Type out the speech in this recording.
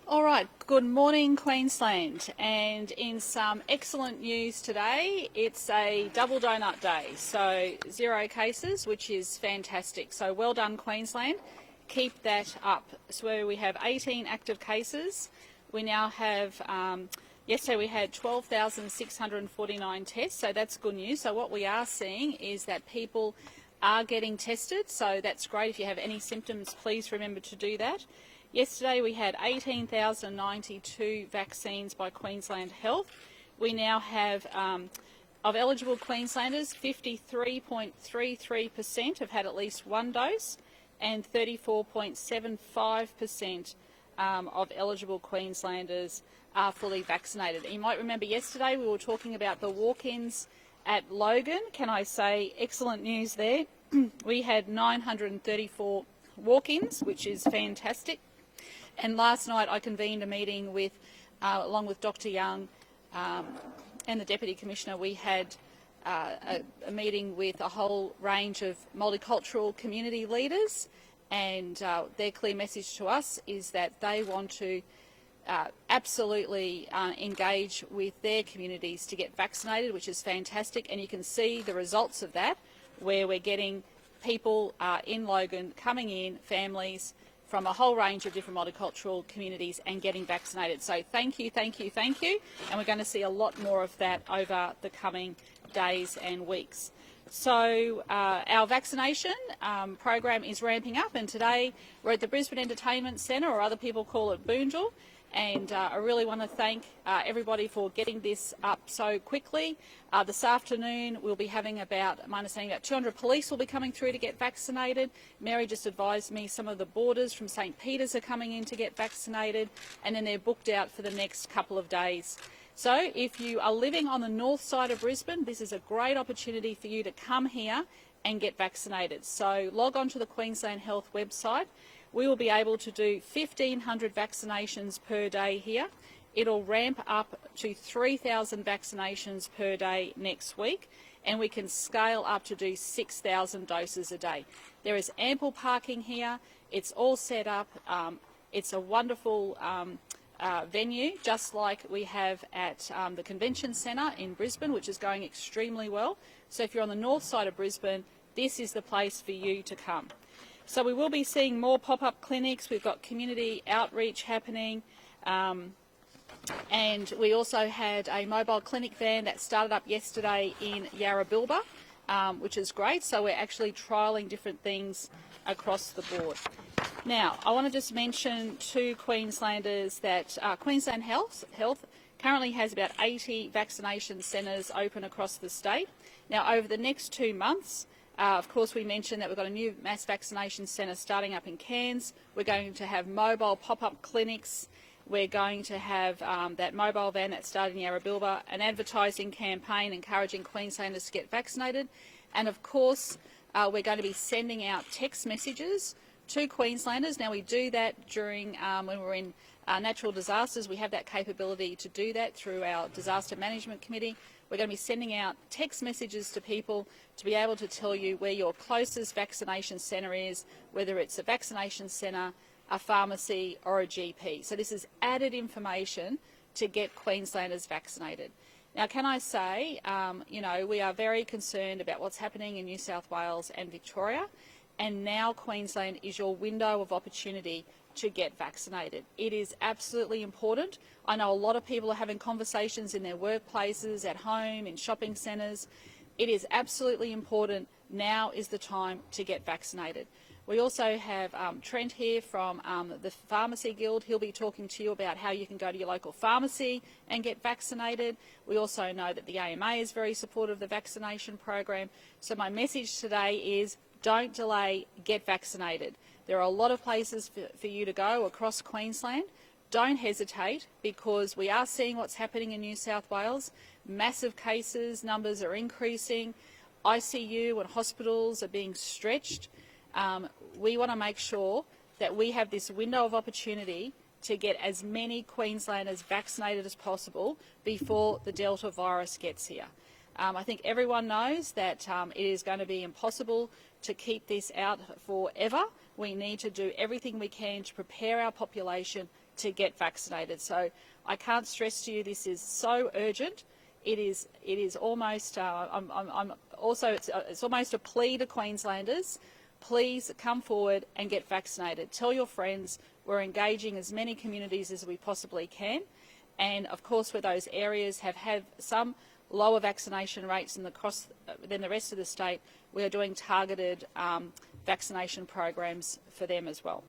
All right, good morning Queensland, and in some excellent news today, it's a double donut day, so 0 cases, which is fantastic. So well done Queensland, keep that up. So we have 18 active cases. We now have, yesterday we had 12,649 tests, so that's good news. So what we are seeing is that people are getting tested, so that's great. If you have any symptoms, please remember to do that. Yesterday we had 18,092 vaccines by Queensland Health. We now have, of eligible Queenslanders, 53.33% have had at least one dose, and 34.75% of eligible Queenslanders are fully vaccinated. And you might remember yesterday we were talking about the walk-ins at Logan. Can I say excellent news there? We had 934 walk-ins, which is fantastic. And last night I convened a meeting with, along with Dr Young and the Deputy Commissioner. We had a meeting with a whole range of multicultural community leaders, and their clear message to us is that they want to absolutely engage with their communities to get vaccinated, which is fantastic. And you can see the results of that, where we're getting people in Logan coming in, families from a whole range of different multicultural communities, and getting vaccinated. So thank you, thank you, thank you. And we're going to see a lot more of that over the coming days and weeks. So our vaccination program is ramping up, and today we're at the Brisbane Entertainment Centre, or other people call it Boondle. And I really want to thank everybody for getting this up so quickly. This afternoon we'll be having about, my understanding, about 200 police will be coming through to get vaccinated. Mary just advised me some of the boarders from St Peter's are coming in to get vaccinated, and then they're booked out for the next couple of days. So if you are living on the north side of Brisbane, this is a great opportunity for you to come here and get vaccinated. So log on to the Queensland Health website. We will be able to do 1,500 vaccinations per day here. It'll ramp up to 3,000 vaccinations per day next week, and we can scale up to do 6,000 doses a day. There is ample parking here. It's all set up. It's a wonderful venue, just like we have at the Convention Centre in Brisbane, which is going extremely well. So if you're on the north side of Brisbane, this is the place for you to come. So we will be seeing more pop-up clinics. We've got community outreach happening, and we also had a mobile clinic van that started up yesterday in Yarrabilba, which is great. So we're actually trialling different things across the board. Now, I want to just mention to Queenslanders that Queensland Health currently has about 80 vaccination centres open across the state. Now, over the next 2 months, of course, we mentioned that we've got a new mass vaccination centre starting up in Cairns. We're going to have mobile pop-up clinics. We're going to have that mobile van that started in Yarrabilba, an advertising campaign encouraging Queenslanders to get vaccinated. And of course, we're going to be sending out text messages to Queenslanders. Now, we do that during when we're in natural disasters. We have that capability to do that through our Disaster Management Committee. We're going to be sending out text messages to people to be able to tell you where your closest vaccination centre is, whether it's a vaccination centre, a pharmacy or a GP. So this is added information to get Queenslanders vaccinated. Now, can I say, you know, we are very concerned about what's happening in New South Wales and Victoria, and now Queensland is your window of opportunity to get vaccinated. It is absolutely important. I know a lot of people are having conversations in their workplaces, at home, in shopping centres. It is absolutely important. Now is the time to get vaccinated. We also have Trent here from the Pharmacy Guild. He'll be talking to you about how you can go to your local pharmacy and get vaccinated. We also know that the AMA is very supportive of the vaccination program. So my message today is don't delay, get vaccinated. There are a lot of places for you to go across Queensland. Don't hesitate, because we are seeing what's happening in New South Wales. Massive cases, numbers are increasing. ICU and hospitals are being stretched. We want to make sure that we have this window of opportunity to get as many Queenslanders vaccinated as possible before the Delta virus gets here. I think everyone knows that it is going to be impossible to keep this out forever. We need to do everything we can to prepare our population, to get vaccinated. So I can't stress to you, this is so urgent. It is almost, it's almost a plea to Queenslanders. Please come forward and get vaccinated. Tell your friends. We're engaging as many communities as we possibly can. And of course, where those areas have some lower vaccination rates than the rest of the state, we are doing targeted vaccination programs for them as well.